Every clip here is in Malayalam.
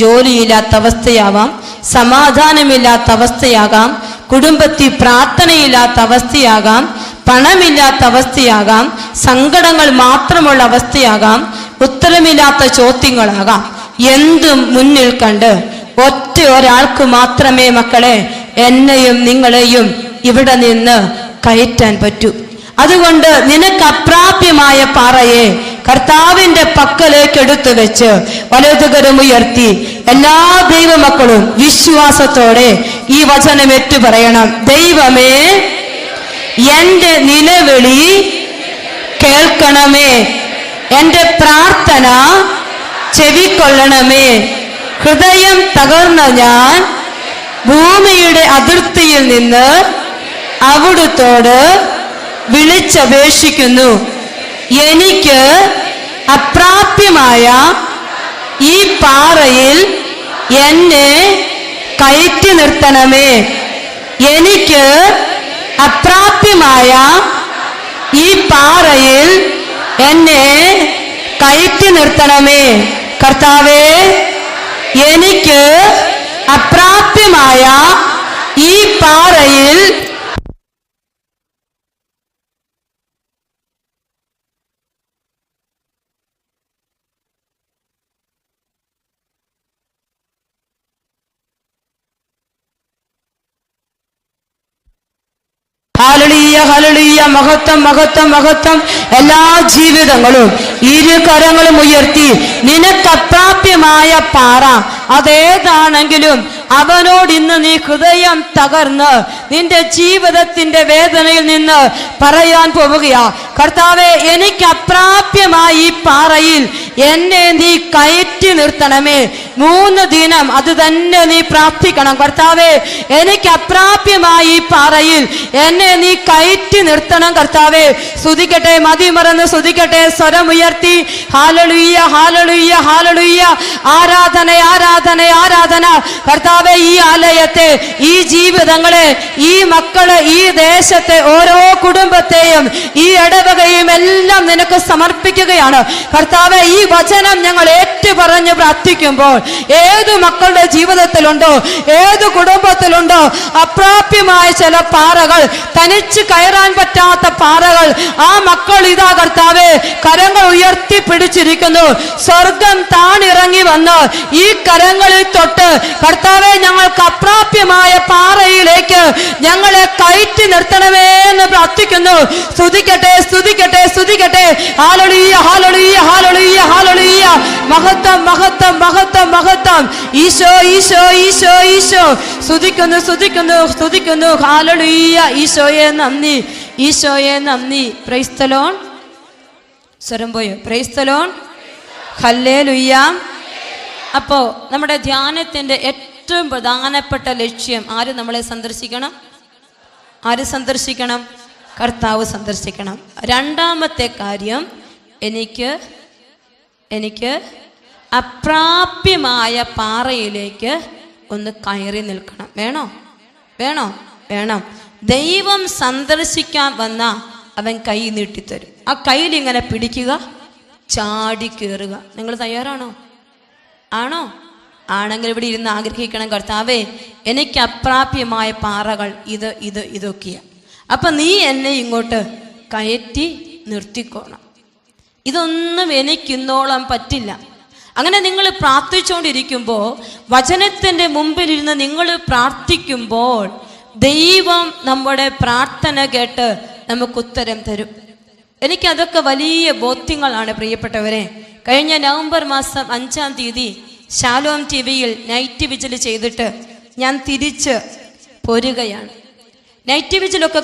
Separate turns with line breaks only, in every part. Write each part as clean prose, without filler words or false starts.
ജോലിയില്ലാത്ത അവസ്ഥയാവാം, സമാധാനമില്ലാത്ത അവസ്ഥയാകാം, കുടുംബത്തിൽ പ്രാർത്ഥനയില്ലാത്ത അവസ്ഥയാകാം, പണമില്ലാത്ത അവസ്ഥയാകാം, സങ്കടങ്ങൾ മാത്രമുള്ള അവസ്ഥയാകാം, ഉത്തരമില്ലാത്ത ചോദ്യങ്ങളാകാം. എന്തും മുന്നിൽ കണ്ട് ഒറ്റ ഒരാൾക്ക് മാത്രമേ മക്കളെ എന്നെയും നിങ്ങളെയും ഇവിടെ നിന്ന് കയറ്റാൻ പറ്റൂ. അതുകൊണ്ട് നിനക്ക് അപ്രാപ്യമായ പാറയെ കർത്താവിന്റെ പക്കലേക്ക് എടുത്തു വെച്ച് വലതുകരമുയർത്തി എല്ലാ ദൈവമക്കളും വിശ്വാസത്തോടെ ഈ വചനം ഏറ്റു പറയണം. ദൈവമേ, എന്റെ നിലവിളി കേൾക്കണമേ, എന്റെ പ്രാർത്ഥന ചെവിക്കൊള്ളണമേ. ഹൃദയം തകർന്ന ഞാൻ ഭൂമിയുടെ അതിർത്തിയിൽ നിന്ന് അവിടുത്തോട് വിളിച്ചപേക്ഷിക്കുന്നു. എനിക്ക് അപ്രാപ്യമായ ഈ പാറയിൽ എന്നെ കയറ്റി നിർത്തണമേ. എനിക്ക് അപ്രാപ്യമായ ഈ പാറയിൽ എന്നെ കയറ്റി നിർത്തണമേ. കർത്താവേ, എനിക്ക് അപ്രാപ്യമായ ഈ പാറയിൽ ഹല്ലേലൂയ, ഹല്ലേലൂയ, മഹത്വം, മഹത്വം, മഹത്വം. എല്ലാ ജീവിതങ്ങളും ഇരു കരങ്ങളും ഉയർത്തി നിനക്ക് അപ്രാപ്യമായ പാറ അതേതാണെങ്കിലും അവനോട് ഇന്ന് നീ ഹൃദയം തകർന്ന് നിന്റെ ജീവിതത്തിന്റെ വേദനയിൽ നിന്ന് പറയാൻ പോവുകയാ. കർത്താവെ, എനിക്ക് അപ്രാപ്യമായ ഈ പാറയിൽ എന്നെ നീ കയറ്റി നിർത്തണമേ. 3 ദിനം അത് തന്നെ നീ പ്രാർത്ഥിക്കണം. കർത്താവെ, എനിക്ക് അപ്രാപ്യമായ ഈ പാറയിൽ എന്നെ നീ കയറ്റി നിർത്തണം. കർത്താവെ, സ്തുതിക്കട്ടെ, മതിമറന്ന് സ്തുതിക്കട്ടെ, സ്വരമുയർത്തി ഹല്ലേലൂയ, ഹല്ലേലൂയ, ഹല്ലേലൂയ. ആരാധന, ആരാധന, ആരാധന. കർത്താവെ, ഈ ആലയത്തെ, ഈ ജീവിതങ്ങളെ, ഈ മക്കളെ, ഈ ദേശത്തെ ഓരോ കുടുംബത്തെയും ഈ ഇടവകയും എല്ലാം നിനക്ക് സമർപ്പിക്കുകയാണ്. കർത്താവെ, ഈ വചനം ഞങ്ങൾ ഏറ്റുപറഞ്ഞ് പ്രാർത്ഥിക്കുമ്പോൾ ഏതു മക്കളുടെ ജീവിതത്തിലുണ്ടോ, ഏതു കുടുംബത്തിലുണ്ടോ അപ്രാപ്യമായ ചില പാറകൾ, തനിച്ച് കയറാൻ പറ്റാത്ത പാറകൾ, ആ മക്കൾ ഇതാ കർത്താവെ കരങ്ങൾ ഉയർത്തി പിടിച്ചിരിക്കുന്നു. സ്വർഗം താണിറങ്ങി വന്ന് ഈ കരങ്ങളിൽ തൊട്ട് കർത്താവെ ഞങ്ങൾക്ക് അപ്രാപ്യമായ പാറയിലേക്ക് ഞങ്ങളെ കയറ്റി നിർത്തണമേ എന്ന് പ്രാർത്ഥിക്കുന്നു. സ്തുതിക്കട്ടെ, സ്തുതിക്കട്ടെ, സ്തുതിക്കട്ടെ. Hallelujah, hallelujah, hallelujah, hallelujah. മഹത്വം, മഹത്വം, മഹത്വം, മഹത്വം. ഈശോ, ഈശോ, ഈശോ, ഈശോ. സ്തുതിക്കുന്നു, സ്തുതിക്കുന്നു, സ്തുതിക്കുന്നു. ഹല്ലേലൂയ. ഈശോയെ നന്ദി, ഈശോയെ നന്ദി. Praise the Lord. സ്വരം പോയോ? Price the lord. ഹല്ലേലൂയ. അപ്പോ നമ്മുടെ ധ്യാനത്തിന്റെ ഏറ്റവും പ്രധാനപ്പെട്ട ലക്ഷ്യം ആര് നമ്മളെ സന്ദർശിക്കണം? ആര് സന്ദർശിക്കണം? കർത്താവ് സന്ദർശിക്കണം. രണ്ടാമത്തെ കാര്യം, എനിക്ക് അപ്രാപ്യമായ പാറയിലേക്ക് ഒന്ന് കയറി നിൽക്കണം. വേണോ? വേണോ? വേണം. ദൈവം സന്ദർശിക്കാൻ വന്ന അവൻ കൈ നീട്ടിത്തരും. ആ കയ്യിൽ ഇങ്ങനെ പിടിക്കുക, ചാടി കയറുക. നിങ്ങൾ തയ്യാറാണോ? ആണോ? ആണെങ്കിൽ ഇവിടെ ഇരുന്ന് ആഗ്രഹിക്കണം, കർത്താവേ, എനിക്ക് അപ്രാപ്യമായ പാറകൾ ഇതൊക്കെയാണ്. അപ്പം നീ എന്നെ ഇങ്ങോട്ട് കയറ്റി നിർത്തിക്കോണം. ഇതൊന്നും എനിക്കിന്നോളം പറ്റില്ല. അങ്ങനെ നിങ്ങൾ പ്രാർത്ഥിച്ചുകൊണ്ടിരിക്കുമ്പോൾ, വചനത്തിൻ്റെ മുമ്പിലിരുന്ന് നിങ്ങൾ പ്രാർത്ഥിക്കുമ്പോൾ ദൈവം നമ്മുടെ പ്രാർത്ഥന കേട്ട് നമുക്ക് ഉത്തരം തരും. എനിക്കതൊക്കെ വലിയ ബോധ്യങ്ങളാണ് പ്രിയപ്പെട്ടവരെ. കഴിഞ്ഞ നവംബർ മാസം 5-ാം തീയതി ഷാലോം ടിവിയിൽ നൈറ്റ് വിജിൽ ചെയ്തിട്ട് ഞാൻ തിരിച്ച് പോരുകയാണ്. നൈറ്റ് വിജിലൊക്കെ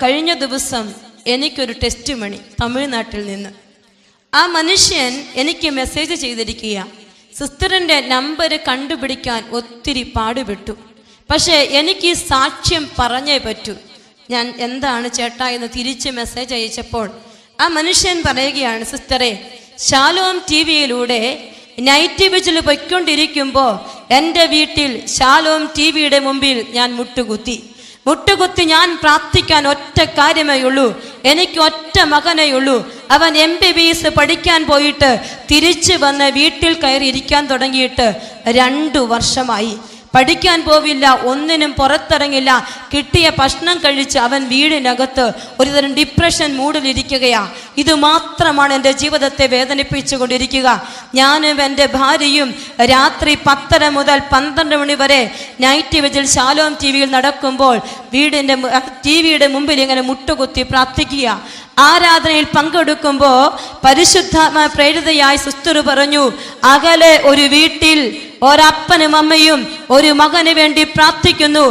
കഴിഞ്ഞ ദിവസം എനിക്കൊരു ടെസ്റ്റ് മണി തമിഴ്നാട്ടിൽ നിന്ന്. ആ മനുഷ്യൻ എനിക്ക് മെസ്സേജ് ചെയ്തിരിക്കുക, സിസ്റ്ററിൻ്റെ നമ്പർ കണ്ടുപിടിക്കാൻ ഒത്തിരി പാടുപെട്ടു, പക്ഷേ എനിക്ക് ഈ സാക്ഷ്യം പറഞ്ഞേ പറ്റൂ. ഞാൻ എന്താണ് ചേട്ടാ എന്ന് തിരിച്ച് മെസ്സേജ് അയച്ചപ്പോൾ ആ മനുഷ്യൻ പറയുകയാണ്, സിസ്റ്ററെ, ഷാലോം ടിവിയിലൂടെ നൈറ്റ് വിജിൽ പൊയ്ക്കൊണ്ടിരിക്കുമ്പോൾ എൻ്റെ വീട്ടിൽ ഷാലോം ടിവിയുടെ മുമ്പിൽ ഞാൻ മുട്ടുകുത്തി ഞാൻ പ്രാർത്ഥിക്കാൻ ഒറ്റ കാര്യമേ ഉള്ളൂ, എനിക്ക് ഒറ്റ മകനേ ഉള്ളൂ. അവൻ MBBS പഠിക്കാൻ പോയിട്ട് തിരിച്ചു വന്ന് വീട്ടിൽ കയറി ഇരിക്കാൻ തുടങ്ങിയിട്ട് 2 വർഷമായി. പഠിക്കാൻ പോവില്ല, ഒന്നിനും പുറത്തിറങ്ങില്ല. കിട്ടിയ ഭക്ഷണം കഴിച്ച് അവൻ വീടിനകത്ത് ഒരുതരം ഡിപ്രഷൻ മൂഡിലിരിക്കുകയാ. ഇത് മാത്രമാണ് എൻ്റെ ജീവിതത്തെ വേദനിപ്പിച്ചു കൊണ്ടിരിക്കുക. ഞാനും എൻ്റെ ഭാര്യയും രാത്രി 10:30 മുതൽ 12 മണി വരെ നൈറ്റ് വിജിൽ ശാലോം TV-യിൽ നടക്കുമ്പോൾ TV-യുടെ മുമ്പിൽ ഇങ്ങനെ മുട്ടുകുത്തി പ്രാർത്ഥിക്കുക. ആരാധനയിൽ പങ്കെടുക്കുമ്പോൾ പരിശുദ്ധാത്മാ പ്രേരിതയായി സിസ്റ്റർ പറഞ്ഞു, അകലെ ഒരു വീട്ടിൽ ഒരപ്പനും അമ്മയും ഒരു മകന് വേണ്ടി പ്രാർത്ഥിക്കുന്നു.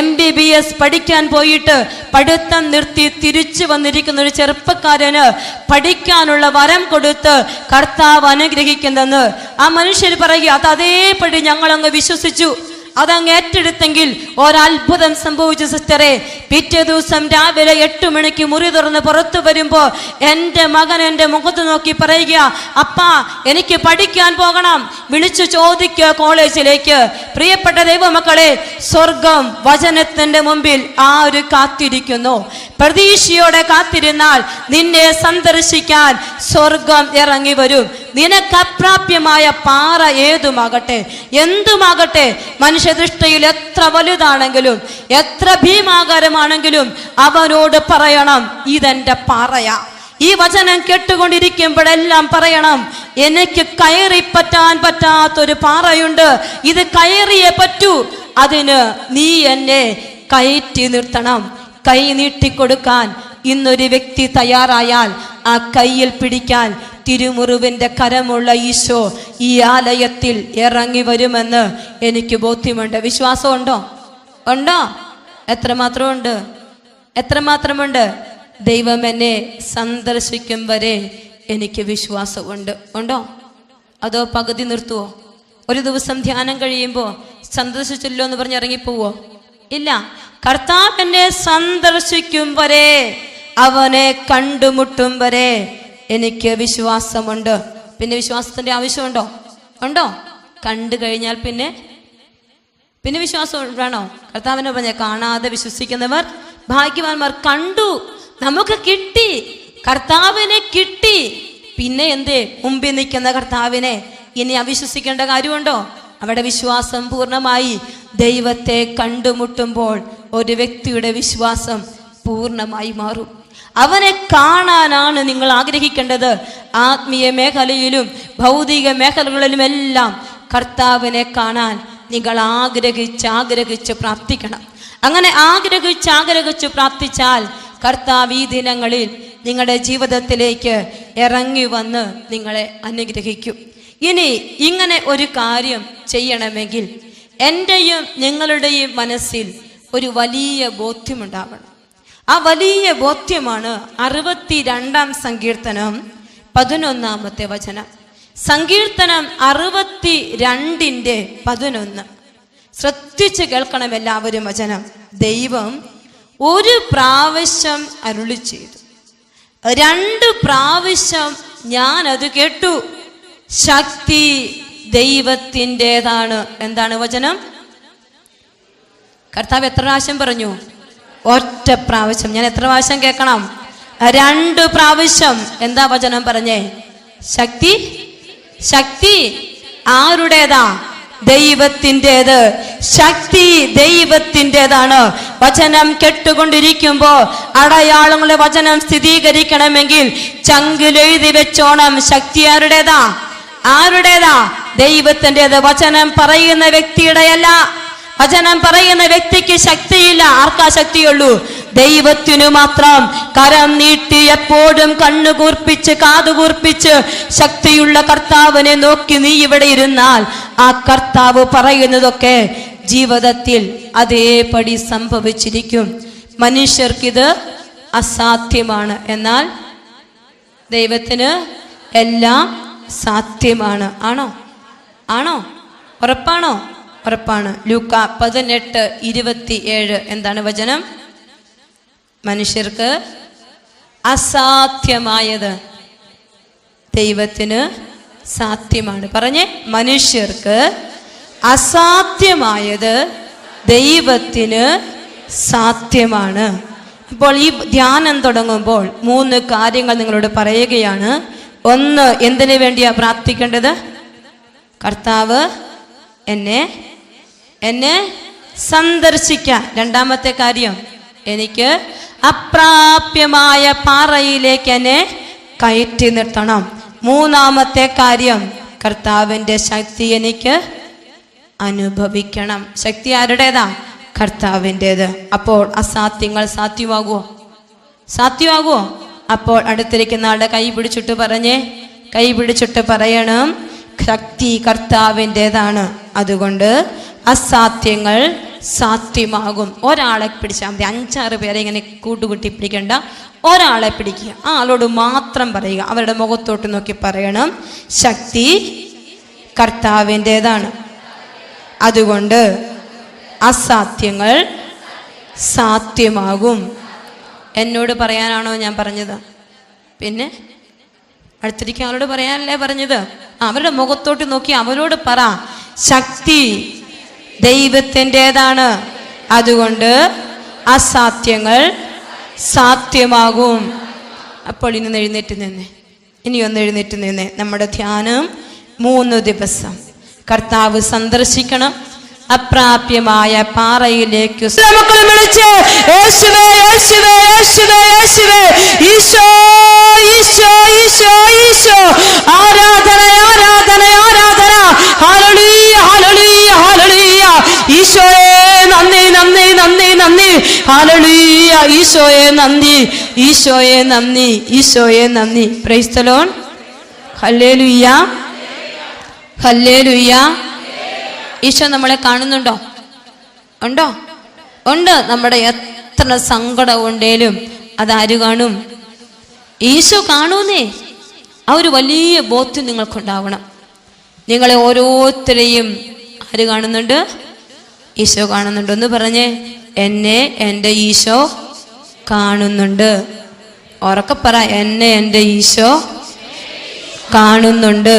MBBS പഠിക്കാൻ പോയിട്ട് പഠിത്തം നിർത്തി തിരിച്ചു വന്നിരിക്കുന്ന ഒരു ചെറുപ്പക്കാരന് പഠിക്കാനുള്ള വരം കൊടുത്ത് കർത്താവ് അനുഗ്രഹിക്കുന്നെന്ന് ആ മനുഷ്യർ പറയുക. അത് അതേപടി ഞങ്ങളങ്ങ് വിശ്വസിച്ചു. അതങ്ങ് ഏറ്റെടുത്തെങ്കിൽ ഒരത്ഭുതം സംഭവിച്ചു സിസ്റ്ററെ. പിറ്റേ ദിവസം രാവിലെ 8 മണിക്ക് മുറി തുറന്ന് പുറത്തു വരുമ്പോൾ എൻ്റെ മകൻ എൻ്റെ മുഖത്ത് നോക്കി പറയുക, അപ്പാ എനിക്ക് പഠിക്കാൻ പോകണം. വിളിച്ചു ചോദിക്കുക കോളേജിലേക്ക്. പ്രിയപ്പെട്ട ദൈവമക്കളെ, സ്വർഗം വചനത്തിൻ്റെ മുമ്പിൽ ആര് കാത്തിരിക്കുന്നു? പ്രതീക്ഷയോടെ കാത്തിരുന്നാൽ നിന്നെ സന്ദർശിക്കാൻ സ്വർഗം ഇറങ്ങി വരും. നിനക്ക് അപ്രാപ്യമായ പാറ ഏതുമാകട്ടെ, എന്തുമാകട്ടെ, മനുഷ്യദൃഷ്ടിയിൽ എത്ര വലുതാണെങ്കിലും എത്ര ഭീമാകാരമാണെങ്കിലും അവനോട് പറയണം, ഇതെന്റെ പാറയാ. ഈ വചനം കേട്ടുകൊണ്ടിരിക്കുമ്പോഴെല്ലാം പറയണം, എനിക്ക് കയറി പറ്റാൻ പറ്റാത്തൊരു പാറയുണ്ട്, ഇത് കയറിയേ പറ്റൂ. അതിന് നീ എന്നെ കയറ്റി നിർത്തണം. കൈ നീട്ടിക്കൊടുക്കാൻ ഇന്നൊരു വ്യക്തി തയ്യാറായാൽ ആ കയ്യിൽ പിടിക്കാൻ തിരുമുറിവിൻ്റെ കരമുള്ള ഈശോ ഈ ആലയത്തിൽ ഇറങ്ങി വരുമെന്ന് എനിക്ക് ബോധ്യമുണ്ട്. വിശ്വാസമുണ്ടോ? ഉണ്ടോ? എത്രമാത്രമുണ്ട്? എത്രമാത്രമുണ്ട്? ദൈവം എന്നെ സന്ദർശിക്കും വരെ എനിക്ക് വിശ്വാസമുണ്ട്. ഉണ്ടോ? അതോ പകുതി നിർത്തുവോ? ഒരു ദിവസം ധ്യാനം കഴിയുമ്പോൾ സന്ദർശിച്ചല്ലോ എന്ന് പറഞ്ഞ് ഇറങ്ങിപ്പോവോ? ഇല്ല. കർത്താവ് എന്നെ സന്ദർശിക്കും വരെ, അവനെ കണ്ടുമുട്ടും വരെ എനിക്ക് വിശ്വാസമുണ്ട്. പിന്നെ വിശ്വാസത്തിന്റെ ആവശ്യമുണ്ടോ? ഉണ്ടോ? കണ്ടു കഴിഞ്ഞാൽ പിന്നെ വിശ്വാസം വേണോ? കർത്താവിനെ പറഞ്ഞ കാണാതെ വിശ്വസിക്കുന്നവർ ഭാഗ്യവാന്മാർ. കണ്ടു, നമുക്ക് കിട്ടി, കർത്താവിനെ കിട്ടി. പിന്നെ എന്തേ? മുമ്പിൽ നിൽക്കുന്ന കർത്താവിനെ ഇനി അവിശ്വസിക്കേണ്ട കാര്യമുണ്ടോ? അവിടെ വിശ്വാസം പൂർണ്ണമായി. ദൈവത്തെ കണ്ടുമുട്ടുമ്പോൾ ഒരു വ്യക്തിയുടെ വിശ്വാസം പൂർണ്ണമായി മാറും. അവനെ കാണാനാണ് നിങ്ങൾ ആഗ്രഹിക്കേണ്ടത്. ആത്മീയ മേഖലയിലും ഭൗതിക മേഖലകളിലുമെല്ലാം കർത്താവിനെ കാണാൻ നിങ്ങൾ ആഗ്രഹിച്ച് പ്രാർത്ഥിക്കണം. അങ്ങനെ ആഗ്രഹിച്ച് പ്രാർത്ഥിച്ചാൽ കർത്താവ് ഈ ദിനങ്ങളിൽ നിങ്ങളുടെ ജീവിതത്തിലേക്ക് ഇറങ്ങി വന്ന് നിങ്ങളെ അനുഗ്രഹിക്കും. ഇനി ഇങ്ങനെ ഒരു കാര്യം ചെയ്യണമെങ്കിൽ എൻ്റെയും നിങ്ങളുടെയും മനസ്സിൽ ഒരു വലിയ ബോധ്യമുണ്ടാവണം. ആ വലിയ ബോധ്യമാണ് 62-ാം സങ്കീർത്തനം 11-ാമത്തെ വചനം. സങ്കീർത്തനം 62-11. ശ്രദ്ധിച്ച് കേൾക്കണം എല്ലാവരും വചനം. ദൈവം ഒരു പ്രാവശ്യം അരുളി ചെയ്തു, 2 പ്രാവശ്യം ഞാൻ അത് കേട്ടു. ശക്തി ദൈവത്തിൻ്റെതാണ്. എന്താണ് വചനം? കർത്താവ് എത്ര പ്രാവശ്യം പറഞ്ഞു? ഒറ്റ പ്രാവശ്യം. ഞാൻ എത്ര പ്രാവശ്യം കേൾക്കണം? 2 പ്രാവശ്യം. എന്താ വചനം പറഞ്ഞേ? ശക്തി ആരുടേതാ? ദൈവത്തിൻ്റെത്. ശക്തി ദൈവത്തിൻ്റെതാണ്. വചനം കേട്ടുകൊണ്ടിരിക്കുമ്പോ അടയാളങ്ങളെ വചനം സ്ഥിരീകരിക്കണമെങ്കിൽ ചങ്കിലെഴുതി വെച്ചോണം. ശക്തി ആരുടേതാ? ദൈവത്തിൻ്റെത്. വചനം പറയുന്ന വ്യക്തിയുടെയല്ല. വചനം പറയുന്ന വ്യക്തിക്ക് ശക്തിയില്ല. ആർക്കാ ശക്തിയുള്ളൂ? ദൈവത്തിനു മാത്രം. കരം നീട്ടി എപ്പോഴും കണ്ണുകൂർപ്പിച്ച് കാതുകൂർപ്പിച്ച് ശക്തിയുള്ള കർത്താവിനെ നോക്കി നീ ഇവിടെ ഇരുന്നാൽ ആ കർത്താവ് പറയുന്നതൊക്കെ ജീവിതത്തിൽ അതേപടി സംഭവിച്ചിരിക്കും. മനുഷ്യർക്കിത് അസാധ്യമാണ്, എന്നാൽ ദൈവത്തിന് എല്ലാം സാധ്യമാണ്. ആണോ? ഉറപ്പാണോ? ഉറപ്പാണ്. ലൂക്ക 18:27. എന്താണ് വചനം? മനുഷ്യർക്ക് അസാധ്യമായത് ദൈവത്തിന് സാധ്യമാണ്. പറഞ്ഞേ, മനുഷ്യർക്ക് അസാധ്യമായത് ദൈവത്തിന് സാധ്യമാണ്. അപ്പോൾ ഈ ധ്യാനം തുടങ്ങുമ്പോൾ 3 കാര്യങ്ങൾ നിങ്ങളോട് പറയുകയാണ്. ഒന്ന്, എന്തിനു വേണ്ടിയാ പ്രാർത്ഥിക്കേണ്ടത്? കർത്താവ് എന്നെ സന്ദർശിക്കാൻ. രണ്ടാമത്തെ കാര്യം, എനിക്ക് അപ്രാപ്യമായ പാറയിലേക്ക് എന്നെ കയറ്റി നിർത്തണം. മൂന്നാമത്തെ കാര്യം, കർത്താവിൻ്റെ ശക്തി എനിക്ക് അനുഭവിക്കണം. ശക്തി ആരുടേതാ? കർത്താവിൻ്റേത്. അപ്പോൾ അസാധ്യങ്ങൾ സാധ്യമാകുമോ? അപ്പോൾ അടുത്തിരിക്കുന്ന ആളുടെ കൈ പിടിച്ചിട്ട് പറയണം, ശക്തി കർത്താവിൻ്റേതാണ്, അതുകൊണ്ട് അസാധ്യങ്ങൾ സാധ്യമാകും. ഒരാളെ പിടിച്ചാൽ മതി. 5-6 പേരെ ഇങ്ങനെ കൂട്ടുകുട്ടി പിടിക്കണ്ട. ഒരാളെ പിടിക്കുക, ആ ആളോട് മാത്രം പറയുക. അവരുടെ മുഖത്തോട്ട് നോക്കി പറയണം, ശക്തി കർത്താവിൻ്റേതാണ്, അതുകൊണ്ട് അസാധ്യങ്ങൾ സാധ്യമാകും. എന്നോട് പറയാനാണോ ഞാൻ പറഞ്ഞത്? പിന്നെ അടുത്തിരിക്കുക ആളോട് പറയാനല്ലേ പറഞ്ഞത്? അവരുടെ മുഖത്തോട്ട് നോക്കി അവരോട് പറ, ശക്തി ദൈവത്തിൻ്റെതാണ്, അതുകൊണ്ട് അസാധ്യങ്ങൾ സാധ്യമാകും. അപ്പോൾ ഇനി ഒന്ന് എഴുന്നേറ്റ് നിന്നേ. നമ്മുടെ ധ്യാനം 3 ദിവസം കർത്താവ് സന്ദർശിക്കണം. അപ്രാപ്യമായ പാറയിലേക്ക് മക്കളെ വിളിച്ച് യേശുവേ യേശുവേ യേശുവേ യേശുവേ, ഈശോ ഈശോ ഈശോ ഈശോ, ആരാധന ആരാധന ആരാധന, ഹല്ലേലൂയ ഹല്ലേലൂയ ഹല്ലേലൂയ, ഈശോയെ നന്ദി നന്ദി നന്ദി നന്ദി, ഹല്ലേലൂയ, ഈശോയെ നന്ദി ഈശോയെ നന്ദി ഈശോയെ നന്ദി. Praise the lord. Hallelujah hallelujah. Eesho നമ്മളെ കാണുന്നുണ്ടോ? ഉണ്ട്. നമ്മുടെ എത്ര സങ്കടം ഉണ്ടേലും അതാര് കാണും? ഈശോ കാണൂന്നേ. ആ ഒരു വലിയ ബോധ്യം നിങ്ങൾക്കുണ്ടാവണം. നിങ്ങളെ ഓരോരുത്തരെയും ആര് കാണുന്നുണ്ട്? ഈശോ കാണുന്നുണ്ട്. ഒന്ന് പറഞ്ഞേ, എന്നെ എൻ്റെ ഈശോ കാണുന്നുണ്ട്. ഉറക്കെ പറ, എന്നെ എൻ്റെ ഈശോ കാണുന്നുണ്ട്,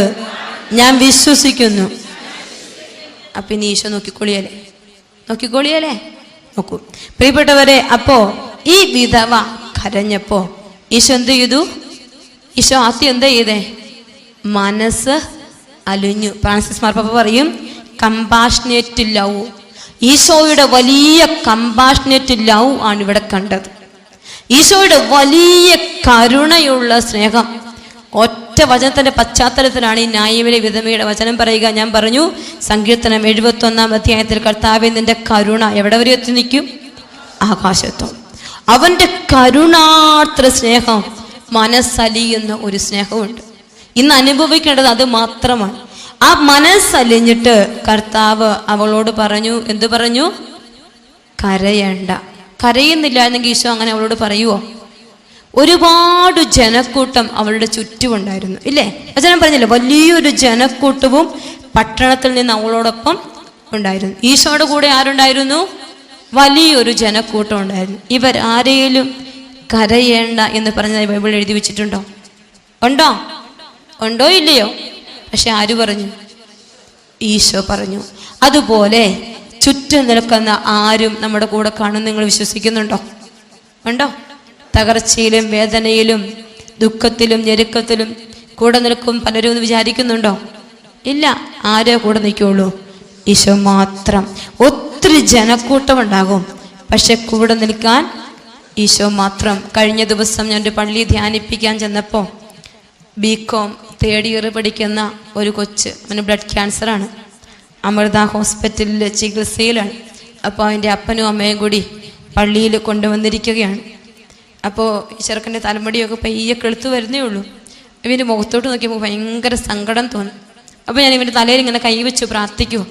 ഞാൻ വിശ്വസിക്കുന്നു. അപ്പം ഇനി ഈശോ നോക്കിക്കോളിയല്ലേ? നോക്കൂ പ്രിയപ്പെട്ടവരെ. അപ്പോ ഈ വിധവ കരഞ്ഞപ്പോ ഈശോ എന്ത് ചെയ്തു? ഈശോ ആദ്യം എന്താ ചെയ്തേ? മനസ്സ് അലിഞ്ഞു. ഫ്രാൻസിസ് മാർപ്പാപ്പ പറയും, കമ്പാഷനേറ്റ് ലവ്. ഈശോയുടെ വലിയ കമ്പാഷനേറ്റ് ലവ് ആണ് ഇവിടെ കണ്ടത്. ഈശോയുടെ വലിയ കരുണയുള്ള സ്നേഹം. ഒറ്റ വചനത്തിന്റെ പശ്ചാത്തലത്തിലാണ് ഈ ന്യായവിലെ വിധവയുടെ വചനം പറയുക. ഞാൻ പറഞ്ഞു, സങ്കീർത്തനം 71-ാം അധ്യായത്തിൽ, കർത്താവേ നിന്റെ കരുണ എവിടെ വരെ എത്തി നിൽക്കും? ആകാശത്തോ. അവന്റെ കരുണാർദ്ര സ്നേഹം, മനസ്സലിയുന്ന ഒരു സ്നേഹമുണ്ട്. ഇന്ന് അനുഭവിക്കേണ്ടത് അത് മാത്രമാണ്. ആ മനസ്സലിഞ്ഞിട്ട് കർത്താവ് അവളോട് പറഞ്ഞു, എന്തു പറഞ്ഞു? കരയണ്ട. കരയുന്നില്ല എന്നെങ്കിൽ ഈശോ അങ്ങനെ അവളോട് പറയുവോ? ഒരുപാട് ജനക്കൂട്ടം അവളുടെ ചുറ്റുമുണ്ടായിരുന്നു, ഇല്ലേ? വചനം പറഞ്ഞില്ലേ, വലിയൊരു ജനക്കൂട്ടവും പട്ടണത്തിൽ നിന്ന് അവളോടൊപ്പം ഉണ്ടായിരുന്നു. ഈശോയുടെ കൂടെ ആരുണ്ടായിരുന്നു? വലിയൊരു ജനക്കൂട്ടം ഉണ്ടായിരുന്നു. ഇവരാരെയും കരയേണ്ട എന്ന് പറഞ്ഞ ബൈബിൾ എഴുതി വെച്ചിട്ടുണ്ടോ? ഉണ്ടോ ഇല്ലയോ? പക്ഷെ ആര് പറഞ്ഞു? ഈശോ പറഞ്ഞു. അതുപോലെ ചുറ്റും നിൽക്കുന്ന ആരും നമ്മുടെ കൂടെ കാണും. നിങ്ങൾ വിശ്വസിക്കുന്നുണ്ടോ? ഉണ്ടോ? തകർച്ചയിലും വേദനയിലും ദുഃഖത്തിലും ഞെരുക്കത്തിലും കൂടെ നിൽക്കും പലരും എന്ന് വിചാരിക്കുന്നുണ്ടോ? ഇല്ല. ആരേ കൂടെ നിൽക്കുള്ളൂ? ഈശോ മാത്രം. ഒത്തിരി ജനക്കൂട്ടമുണ്ടാകും, പക്ഷെ കൂടെ നിൽക്കാൻ ഈശോ മാത്രം. കഴിഞ്ഞ ദിവസം ഞാനൊരു പള്ളി ധ്യാനിപ്പിക്കാൻ ചെന്നപ്പോൾ BCom 3rd year പഠിക്കുന്ന ഒരു കൊച്ച്, അവന് ബ്ലഡ് ക്യാൻസറാണ്. അമൃത ഹോസ്പിറ്റലിൽ ചികിത്സയിലാണ്. അപ്പോൾ അവൻ്റെ അപ്പനും അമ്മയും കൂടി പള്ളിയിൽ കൊണ്ടുവന്നിരിക്കുകയാണ്. അപ്പോൾ ഈ ചെറുക്കൻ്റെ തലമുടിയൊക്കെ പയ്യെ കെളുത്ത് വരുന്നേ ഉള്ളൂ. ഇവൻ്റെ മുഖത്തോട്ട് നോക്കിയപ്പോൾ ഭയങ്കര സങ്കടം തോന്നി. അപ്പോൾ ഞാൻ ഇവൻ്റെ തലയിൽ ഇങ്ങനെ കൈവച്ച് പ്രാർത്ഥിക്കുമോ.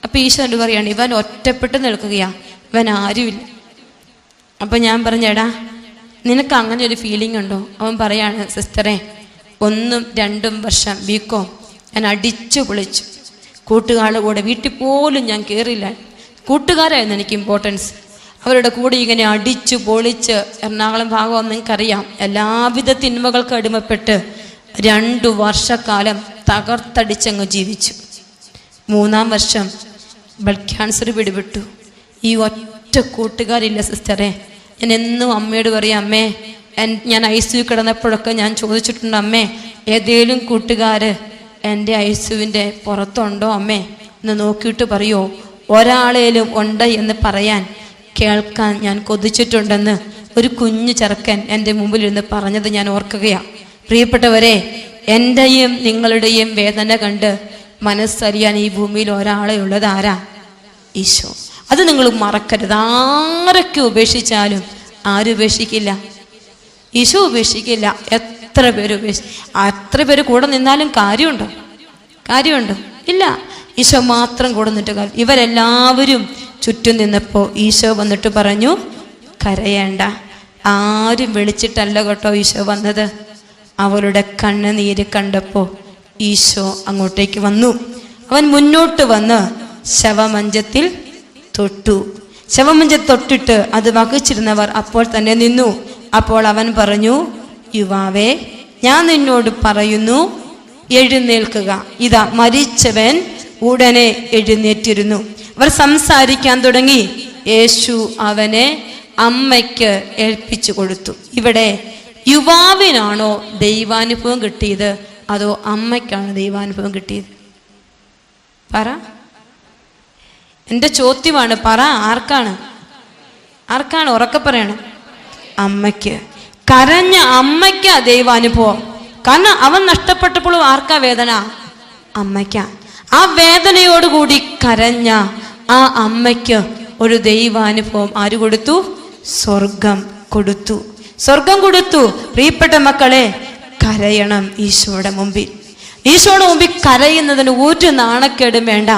അപ്പോൾ ഈശോ എന്നോട് പറയുകയാണ്, ഇവൻ ഒറ്റപ്പെട്ട് നിൽക്കുകയാണ്, ഇവൻ ആരുമില്ല. അപ്പോൾ ഞാൻ പറഞ്ഞെടാ, നിനക്ക് അങ്ങനെ ഒരു ഫീലിംഗ് ഉണ്ടോ? അവൻ പറയാണ്, സിസ്റ്ററെ 1-2 വർഷം BCom ഞാൻ അടിച്ചു പൊളിച്ചു. കൂട്ടുകാരുടെ കൂടെ വീട്ടിൽ പോലും ഞാൻ കയറിയില്ല. കൂട്ടുകാരായിരുന്നു എനിക്ക് ഇമ്പോർട്ടൻസ്. അവരുടെ കൂടെ ഇങ്ങനെ അടിച്ചു പൊളിച്ച്, എറണാകുളം ഭാഗം നിങ്ങൾക്കറിയാം, എല്ലാവിധ തിന്മകൾക്ക് അടിമപ്പെട്ട് 2 വർഷക്കാലം തകർത്തടിച്ചങ്ങ് ജീവിച്ചു. 3-ാം വർഷം ബ്ലഡ് ക്യാൻസർ പിടിപെട്ടു. ഈ ഒറ്റ കൂട്ടുകാരില്ല സിസ്റ്ററെ, ഞാൻ എന്നും അമ്മയോട് പറയും, അമ്മേ ഞാൻ ICU കിടന്നപ്പോഴൊക്കെ ഞാൻ ചോദിച്ചിട്ടുണ്ട്, അമ്മേ ഏതേലും കൂട്ടുകാർ എൻ്റെ ICUവിൻ്റെ പുറത്തുണ്ടോ അമ്മേ എന്ന് നോക്കിയിട്ട് പറയുമോ? ഒരാളേലും ഉണ്ട് എന്ന് പറയാൻ കേൾക്കാൻ ഞാൻ കൊതിച്ചിട്ടുണ്ടെന്ന് ഒരു കുഞ്ഞു ചെറുക്കൻ എൻ്റെ മുമ്പിലിരുന്ന് പറഞ്ഞത് ഞാൻ ഓർക്കുകയാണ്. പ്രിയപ്പെട്ടവരെ, എൻ്റെയും നിങ്ങളുടെയും വേദന കണ്ട് മനസ്സറിയാൻ ഈ ഭൂമിയിൽ ഒരാളെ ഉള്ളത് ആരാ? ഈശോ. അത് നിങ്ങൾ മറക്കരുത്. ആരൊക്കെ ഉപേക്ഷിച്ചാലും ആരും ഉപേക്ഷിക്കില്ല, ഈശോ ഉപേക്ഷിക്കില്ല. എത്ര പേര് കൂടെ നിന്നാലും കാര്യമുണ്ടോ? ഇല്ല. ഈശോ മാത്രം കൂടെ നിന്നിട്ട് കാര്യം. ഇവരെല്ലാവരും ചുറ്റും നിന്നപ്പോൾ ഈശോ വന്നിട്ട് പറഞ്ഞു, കരയേണ്ട. ആരും വിളിച്ചിട്ടല്ല കേട്ടോ ഈശോ വന്നത്. അവരുടെ കണ്ണുനീര് കണ്ടപ്പോൾ ഈശോ അങ്ങോട്ടേക്ക് വന്നു. അവൻ മുന്നോട്ട് വന്ന് ശവമഞ്ചത്തിൽ തൊട്ടു. ശവമഞ്ചത്തിൽ തൊട്ടിട്ട് അത് വഹിച്ചിരുന്നവർ അപ്പോൾ തന്നെ നിന്നു. അപ്പോൾ അവൻ പറഞ്ഞു, യുവാവേ, ഞാൻ നിന്നോട് പറയുന്നു, എഴുന്നേൽക്കുക. ഇതാ മരിച്ചവൻ ഉടനെ എഴുന്നേറ്റിരുന്നു. അവർ സംസാരിക്കാൻ തുടങ്ങി. യേശു അവനെ അമ്മയ്ക്ക് ഏൽപ്പിച്ചു കൊടുത്തു. ഇവിടെ യുവാവിനാണോ ദൈവാനുഭവം കിട്ടിയത്, അതോ അമ്മയ്ക്കാണോ ദൈവാനുഭവം കിട്ടിയത്? പറ. എൻ്റെ ചോദ്യമാണ്. പറ. ആർക്കാണ്? ഉറക്കെ പറയണം. അമ്മയ്ക്ക്. കരഞ്ഞ അമ്മയ്ക്കാ ദൈവാനുഭവം. കാരണം അവൻ നഷ്ടപ്പെട്ടപ്പോഴും ആർക്കാ വേദന? അമ്മയ്ക്കാ. ആ വേദനയോടുകൂടി കരഞ്ഞ ആ അമ്മയ്ക്ക് ഒരു ദൈവാനുഭവം ആര് കൊടുത്തു? സ്വർഗം കൊടുത്തു. പ്രിയപ്പെട്ട മക്കളെ, കരയണം ഈശോയുടെ മുമ്പിൽ. കരയുന്നതിന് ഒരു നാണക്കേടും വേണ്ട.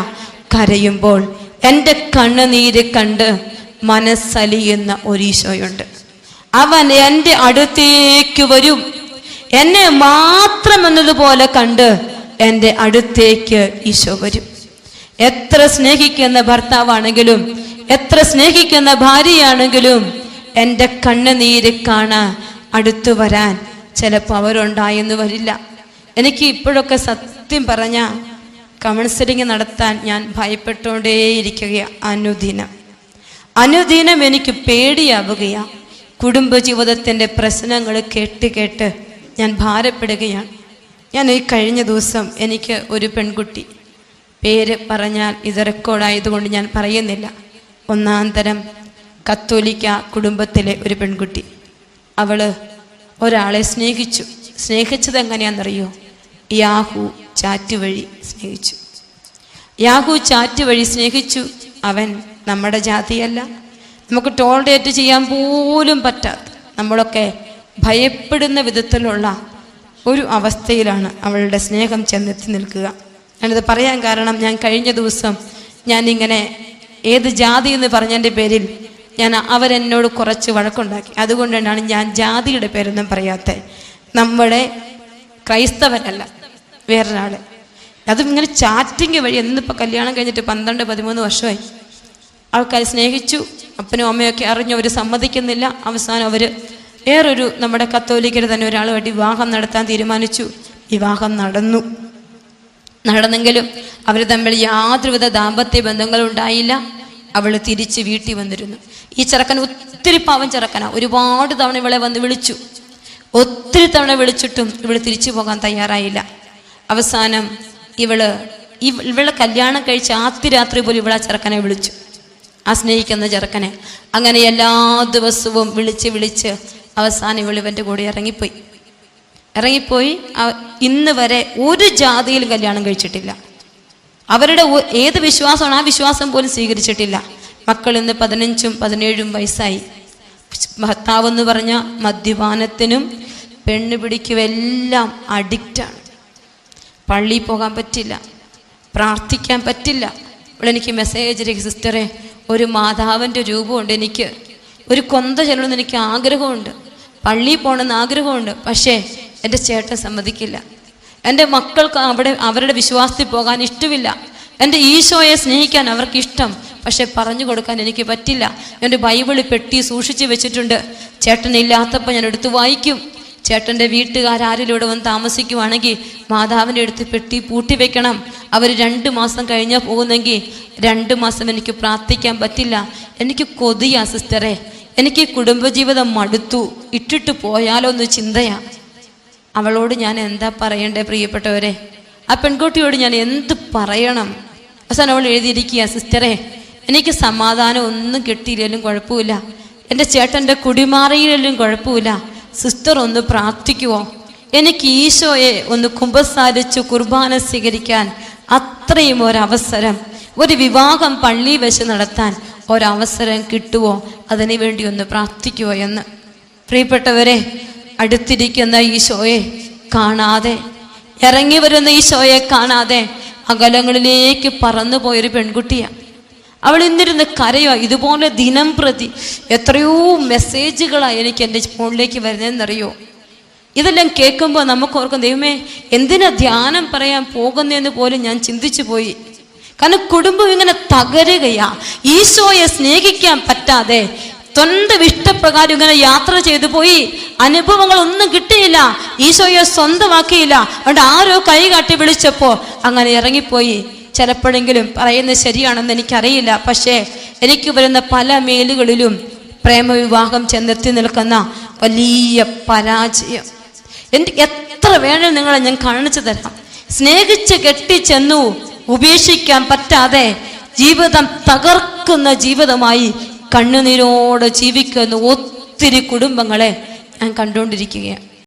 കരയുമ്പോൾ എൻ്റെ കണ്ണുനീര് കണ്ട് മനസ്സലിയുന്ന ഒരു ഈശോയുണ്ട്. അവൻ എൻ്റെ അടുത്തേക്ക് വരും. എന്നെ മാത്രം എന്നതുപോലെ കണ്ട് എൻ്റെ അടുത്തേക്ക് ഈശോ വരും. എത്ര സ്നേഹിക്കുന്ന ഭർത്താവാണെങ്കിലും, എത്ര സ്നേഹിക്കുന്ന ഭാര്യയാണെങ്കിലും എൻ്റെ കണ്ണുനീര് കാണാൻ അടുത്തു വരാൻ ചിലപ്പോൾ അവരുണ്ടായെന്ന് വരില്ല. എനിക്ക് ഇപ്പോഴൊക്കെ സത്യം പറഞ്ഞ കൗൺസിലിംഗ് നടത്താൻ ഞാൻ ഭയപ്പെട്ടുകൊണ്ടേയിരിക്കുകയാണ്. അനുദിനം എനിക്ക് പേടിയാവുകയാണ്. കുടുംബജീവിതത്തിൻ്റെ പ്രശ്നങ്ങൾ കേട്ട് ഞാൻ ഭാരപ്പെടുകയാണ്. ഞാൻ ഈ കഴിഞ്ഞ ദിവസം എനിക്ക് ഒരു പെൺകുട്ടി, പേര് പറഞ്ഞാൽ ഇത് റെക്കോർഡായതുകൊണ്ട് ഞാൻ പറയുന്നില്ല, ഒന്നാം തരം കത്തോലിക്ക കുടുംബത്തിലെ ഒരു പെൺകുട്ടി. അവൾ ഒരാളെ സ്നേഹിച്ചത് എങ്ങനെയാണെന്നറിയോ? യാഹൂ ചാറ്റ് വഴി സ്നേഹിച്ചു. അവൻ നമ്മുടെ ജാതിയല്ല, നമുക്ക് ടോളറേറ്റ് ചെയ്യാൻ പോലും പറ്റാത്ത, നമ്മളൊക്കെ ഭയപ്പെടുന്ന വിധത്തിലുള്ള ഒരു അവസ്ഥയിലാണ് അവളുടെ സ്നേഹം ചെന്നെത്തി നിൽക്കുക. ഞാനിത് പറയാൻ കാരണം, ഞാൻ കഴിഞ്ഞ ദിവസം ഞാനിങ്ങനെ ഏത് ജാതി എന്ന് പറഞ്ഞതിൻ്റെ പേരിൽ അവരെന്നോട് കുറച്ച് വഴക്കുണ്ടാക്കി. അതുകൊണ്ടാണ് ഞാൻ ജാതിയുടെ പേരൊന്നും പറയാത്തത്. നമ്മുടെ ക്രൈസ്തവരല്ല, വേറൊരാൾ. അതും ഇങ്ങനെ ചാറ്റിങ് വഴി. എന്നിപ്പോൾ കല്യാണം കഴിഞ്ഞിട്ട് 12-13 വർഷമായി. ആൾക്കാർ സ്നേഹിച്ചു, അപ്പനും അമ്മയൊക്കെ അറിഞ്ഞു, അവർ സമ്മതിക്കുന്നില്ല. അവസാനം അവർ വേറൊരു നമ്മുടെ കത്തോലിക്കർ തന്നെ ഒരാളുമായിട്ട് വിവാഹം നടത്താൻ തീരുമാനിച്ചു. വിവാഹം നടന്നെങ്കിലും അവർ തമ്മിൽ യാതൊരുവിധ ദാമ്പത്യ ബന്ധങ്ങളും ഉണ്ടായില്ല. അവൾ തിരിച്ച് വീട്ടിൽ വന്നിരുന്നു. ഈ ചെറുക്കൻ ഒത്തിരി പാവം ചെറുക്കനാ. ഒരുപാട് തവണ ഇവളെ വന്ന് വിളിച്ചു. ഒത്തിരി തവണ വിളിച്ചിട്ടും ഇവള് തിരിച്ചു പോകാൻ തയ്യാറായില്ല. അവസാനം ഇവളെ കല്യാണം കഴിച്ച് ആദ്യ രാത്രി പോലും ഇവളെ ചെറുക്കനെ വിളിച്ചു, ആ സ്നേഹിക്കുന്ന ചെറുക്കനെ. അങ്ങനെ എല്ലാ ദിവസവും വിളിച്ച് അവസാനം ഇവൻ്റെ കൂടെ ഇറങ്ങിപ്പോയി. ഇന്ന് വരെ ഒരു ജാതിയിലും കല്യാണം കഴിച്ചിട്ടില്ല. അവരുടെ ഏത് വിശ്വാസമാണ് ആ വിശ്വാസം പോലും സ്വീകരിച്ചിട്ടില്ല. മക്കൾ ഇന്ന് 15-17 വയസ്സായി. ഭർത്താവെന്ന് പറഞ്ഞ മദ്യപാനത്തിനും പെണ്ണ് പിടിക്കുമെല്ലാം അഡിക്റ്റാണ്. പള്ളിയിൽ പോകാൻ പറ്റില്ല, പ്രാർത്ഥിക്കാൻ പറ്റില്ല. എനിക്ക് മെസ്സേജ് അയക്കും, സിസ്റ്ററെ ഒരു മാതാവിൻ്റെ രൂപമുണ്ട്, എനിക്ക് ഒരു കൊന്ത ചെല്ലണമെന്ന് എനിക്ക് ആഗ്രഹമുണ്ട്, പള്ളിയിൽ പോകണമെന്ന് ആഗ്രഹമുണ്ട്. പക്ഷേ എൻ്റെ ചേട്ടൻ സമ്മതിക്കില്ല. എൻ്റെ മക്കൾക്ക് അവരുടെ വിശ്വാസത്തിൽ പോകാൻ ഇഷ്ടമില്ല. എൻ്റെ ഈശോയെ സ്നേഹിക്കാൻ അവർക്കിഷ്ടം, പക്ഷെ പറഞ്ഞു കൊടുക്കാൻ എനിക്ക് പറ്റില്ല. എൻ്റെ ബൈബിള് പെട്ടി സൂക്ഷിച്ച് വെച്ചിട്ടുണ്ട്. ചേട്ടനില്ലാത്തപ്പോൾ ഞാൻ എടുത്ത് വായിക്കും. ചേട്ടൻ്റെ വീട്ടുകാരിലൂടെ വന്ന് താമസിക്കുവാണെങ്കിൽ മാതാവിൻ്റെ അടുത്ത് പെട്ടി പൂട്ടി വെക്കണം. അവർ 2 മാസം കഴിഞ്ഞാൽ പോകുന്നെങ്കിൽ 2 മാസം എനിക്ക് പ്രാർത്ഥിക്കാൻ പറ്റില്ല. എനിക്ക് കൊതിയാ സിസ്റ്ററെ, എനിക്ക് കുടുംബജീവിതം മടുത്തു, ഇട്ടിട്ട് പോയാലോ എന്ന് ചിന്തയാ. അവളോട് ഞാൻ എന്താ പറയണ്ടേ പ്രിയപ്പെട്ടവരെ? ആ പെൺകുട്ടിയോട് ഞാൻ എന്ത് പറയണം? അവസാനം അവൾ എഴുതിയിരിക്കുക, സിസ്റ്ററെ എനിക്ക് സമാധാനം ഒന്നും കിട്ടിയില്ലെങ്കിലും കുഴപ്പമില്ല, എൻ്റെ ചേട്ടൻ്റെ കുടിമാറിയില്ലെങ്കിലും കുഴപ്പമില്ല, സിസ്റ്റർ ഒന്ന് പ്രാർത്ഥിക്കുമോ? എനിക്ക് ഈശോയെ ഒന്ന് കുമ്പസാരിച്ച് കുർബാന സ്വീകരിക്കാൻ അത്രയും ഒരവസരം, ഒരു വിവാഹം പള്ളി വെച്ച് നടത്താൻ ഒരവസരം കിട്ടുമോ? അതിനു വേണ്ടി ഒന്ന് പ്രാർത്ഥിക്കുമോ എന്ന്. പ്രിയപ്പെട്ടവരെ, അടുത്തിരിക്കുന്ന ഈശോയെ കാണാതെ, ഇറങ്ങി വരുന്ന ഈശോയെ കാണാതെ അകലങ്ങളിലേക്ക് പറന്നു പോയൊരു പെൺകുട്ടിയാണ്. അവൾ ഇന്നിരുന്ന് കരയോ. ഇതുപോലെ ദിനം പ്രതി എത്രയോ മെസ്സേജുകളാണ് എനിക്ക് എൻ്റെ ഫോണിലേക്ക് വരുന്നതെന്നറിയോ? ഇതെല്ലാം കേൾക്കുമ്പോൾ നമുക്ക് ഓർക്കും, ദൈവമേ എന്തിനാ ധ്യാനം പറയാൻ പോകുന്നതെന്ന് പോലും ഞാൻ ചിന്തിച്ചു പോയി. കാരണം കുടുംബം ഇങ്ങനെ തകരുകയാ. ഈശോയെ സ്നേഹിക്കാൻ പറ്റാതെ സ്വന്തം ഇഷ്ടപ്രകാരം ഇങ്ങനെ യാത്ര ചെയ്തു പോയി, അനുഭവങ്ങളൊന്നും കിട്ടിയില്ല, ഈശോയെ സ്വന്തമാക്കിയില്ല. അതുകൊണ്ട് ആരോ കൈ കാട്ടി വിളിച്ചപ്പോൾ അങ്ങനെ ഇറങ്ങിപ്പോയി. ചിലപ്പോഴെങ്കിലും പറയുന്നത് ശരിയാണെന്ന് എനിക്കറിയില്ല, പക്ഷേ എനിക്ക് വരുന്ന പല മെയിലുകളിലും പ്രേമവിവാഹം ചെന്നെത്തി നിൽക്കുന്ന വലിയ പരാജയം. എനിക്ക് എത്ര വേണം നിങ്ങളെ ഞാൻ കാണിച്ചു തരാം. സ്നേഹിച്ച് കെട്ടിച്ചെന്നു ഉപേക്ഷിക്കാൻ പറ്റാതെ ജീവിതം തകർക്കുന്ന ജീവിതമായി കണ്ണുനീരോടെ ജീവിക്കുന്ന ഒത്തിരി കുടുംബങ്ങളെ ഞാൻ കണ്ടുകൊണ്ടിരിക്കുകയാണ്.